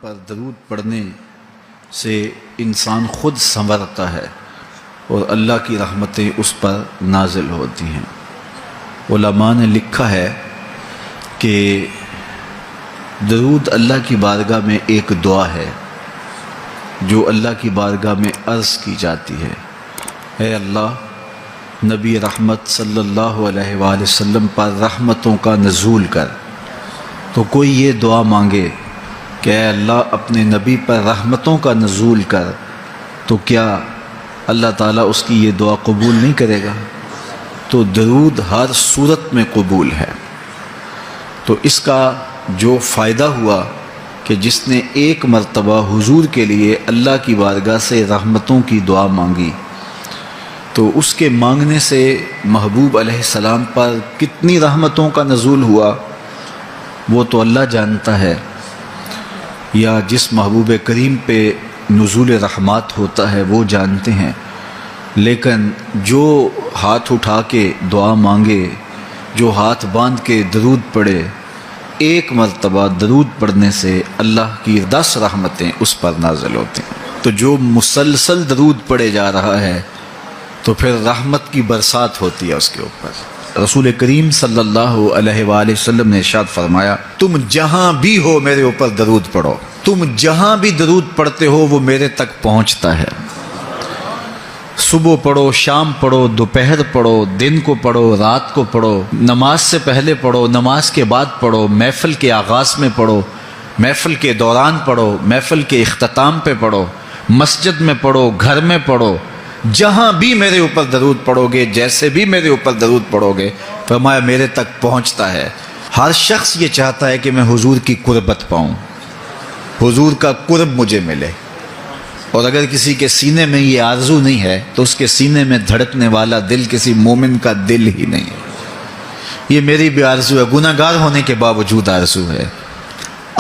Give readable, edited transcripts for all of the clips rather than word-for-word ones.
پر درود پڑھنے سے انسان خود سنورتا ہے اور اللہ کی رحمتیں اس پر نازل ہوتی ہیں۔ علماء نے لکھا ہے کہ درود اللہ کی بارگاہ میں ایک دعا ہے جو اللہ کی بارگاہ میں عرض کی جاتی ہے، اے اللہ نبی رحمت صلی اللہ علیہ وآلہ وسلم پر رحمتوں کا نزول کر۔ تو کوئی یہ دعا مانگے کہ اے اللہ اپنے نبی پر رحمتوں کا نزول کر، تو کیا اللہ تعالیٰ اس کی یہ دعا قبول نہیں کرے گا؟ تو درود ہر صورت میں قبول ہے۔ تو اس کا جو فائدہ ہوا کہ جس نے ایک مرتبہ حضور کے لیے اللہ کی بارگاہ سے رحمتوں کی دعا مانگی، تو اس کے مانگنے سے محبوب علیہ السلام پر کتنی رحمتوں کا نزول ہوا وہ تو اللہ جانتا ہے، یا جس محبوب کریم پہ نزول رحمات ہوتا ہے وہ جانتے ہیں، لیکن جو ہاتھ اٹھا کے دعا مانگے، جو ہاتھ باندھ کے درود پڑھے، ایک مرتبہ درود پڑھنے سے اللہ کی 10 رحمتیں اس پر نازل ہوتی ہیں۔ تو جو مسلسل درود پڑھے جا رہا ہے تو پھر رحمت کی برسات ہوتی ہے اس کے اوپر۔ رسول کریم صلی اللہ علیہ وآلہ وسلم نے ارشاد فرمایا، تم جہاں بھی ہو میرے اوپر درود پڑھو، تم جہاں بھی درود پڑھتے ہو وہ میرے تک پہنچتا ہے۔ صبح پڑھو، شام پڑھو، دوپہر پڑھو، دن کو پڑھو، رات کو پڑھو، نماز سے پہلے پڑھو، نماز کے بعد پڑھو، محفل کے آغاز میں پڑھو، محفل کے دوران پڑھو، محفل کے اختتام پہ پڑھو، مسجد میں پڑھو، گھر میں پڑھو، جہاں بھی میرے اوپر درود پڑھو گے، جیسے بھی میرے اوپر درود پڑھو گے، فرمایا میرے تک پہنچتا ہے۔ ہر شخص یہ چاہتا ہے کہ میں حضور کی قربت پاؤں، حضور کا قرب مجھے ملے، اور اگر کسی کے سینے میں یہ آرزو نہیں ہے تو اس کے سینے میں دھڑکنے والا دل کسی مومن کا دل ہی نہیں ہے۔ یہ میری بھی آرزو ہے، گناہ گار ہونے کے باوجود آرزو ہے،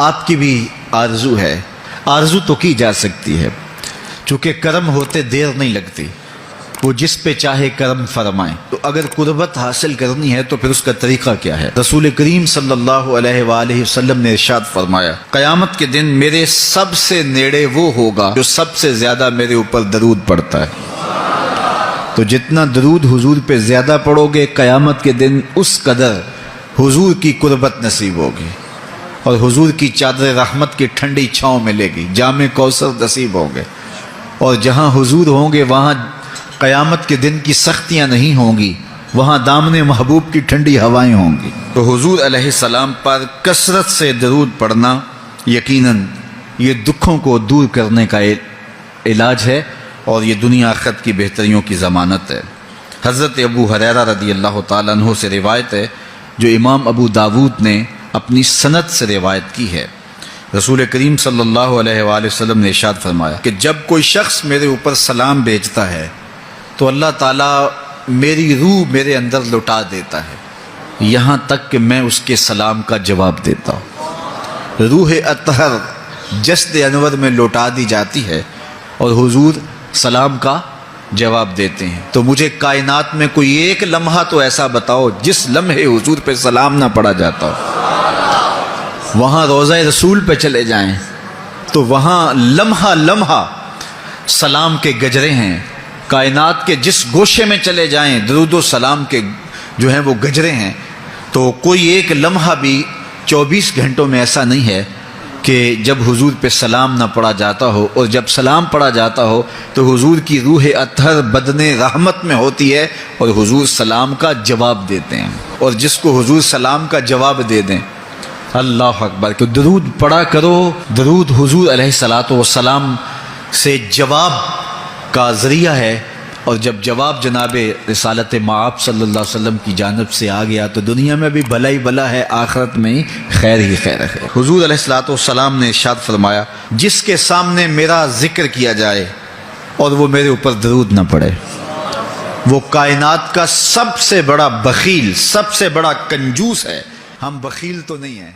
آپ کی بھی آرزو ہے، آرزو تو کی جا سکتی ہے، چونکہ کرم ہوتے دیر نہیں لگتی، وہ جس پہ چاہے کرم فرمائیں۔ تو اگر قربت حاصل کرنی ہے تو پھر اس کا طریقہ کیا ہے؟ رسول کریم صلی اللہ علیہ وآلہ وسلم نے ارشاد فرمایا، قیامت کے دن میرے سب سے نیڑے وہ ہوگا جو سب سے زیادہ میرے اوپر درود پڑتا ہے۔ تو جتنا درود حضور پہ زیادہ پڑھو گے، قیامت کے دن اس قدر حضور کی قربت نصیب ہوگی، اور حضور کی چادر رحمت کی ٹھنڈی چھاؤں ملے گی، جام کوثر نصیب ہوں گے، اور جہاں حضور ہوں گے وہاں قیامت کے دن کی سختیاں نہیں ہوں گی، وہاں دامن محبوب کی ٹھنڈی ہوائیں ہوں گی۔ تو حضور علیہ السلام پر کثرت سے درود پڑھنا یقیناً یہ دکھوں کو دور کرنے کا علاج ہے، اور یہ دنیا آخرت کی بہتریوں کی ضمانت ہے۔ حضرت ابو ہریرہ رضی اللہ تعالیٰ عنہ سے روایت ہے جو امام ابو داود نے اپنی سند سے روایت کی ہے۔ رسول کریم صلی اللہ علیہ وآلہ وسلم نے ارشاد فرمایا کہ جب کوئی شخص میرے اوپر سلام بھیجتا ہے تو اللہ تعالیٰ میری روح میرے اندر لوٹا دیتا ہے، یہاں تک کہ میں اس کے سلام کا جواب دیتا ہوں۔ روح اطہر جسد انور میں لوٹا دی جاتی ہے اور حضور سلام کا جواب دیتے ہیں۔ تو مجھے کائنات میں کوئی ایک لمحہ تو ایسا بتاؤ جس لمحے حضور پہ سلام نہ پڑھا جاتا ہو۔ وہاں روضہ رسول پہ چلے جائیں تو وہاں لمحہ لمحہ سلام کے گجرے ہیں، کائنات کے جس گوشے میں چلے جائیں درود و سلام کے جو ہیں وہ گجرے ہیں۔ تو کوئی ایک لمحہ بھی 24 گھنٹوں میں ایسا نہیں ہے کہ جب حضور پہ سلام نہ پڑھا جاتا ہو، اور جب سلام پڑھا جاتا ہو تو حضور کی روح اطہر بدن رحمت میں ہوتی ہے اور حضور سلام کا جواب دیتے ہیں، اور جس کو حضور سلام کا جواب دے دیں، اللہ اکبر، کہ درود پڑھا کرو۔ درود حضور علیہ الصلاۃ والسلام سے جواب کا ذریعہ ہے، اور جب جواب جناب رسالت مآب صلی اللہ علیہ وسلم کی جانب سے آ گیا تو دنیا میں بھی بھلا ہی بھلا ہے، آخرت میں خیر ہی خیر ہے۔ حضور علیہ الصلاۃ والسلام نے ارشاد فرمایا، جس کے سامنے میرا ذکر کیا جائے اور وہ میرے اوپر درود نہ پڑے، وہ کائنات کا سب سے بڑا بخیل، سب سے بڑا کنجوس ہے۔ ہم بخیل تو نہیں ہیں۔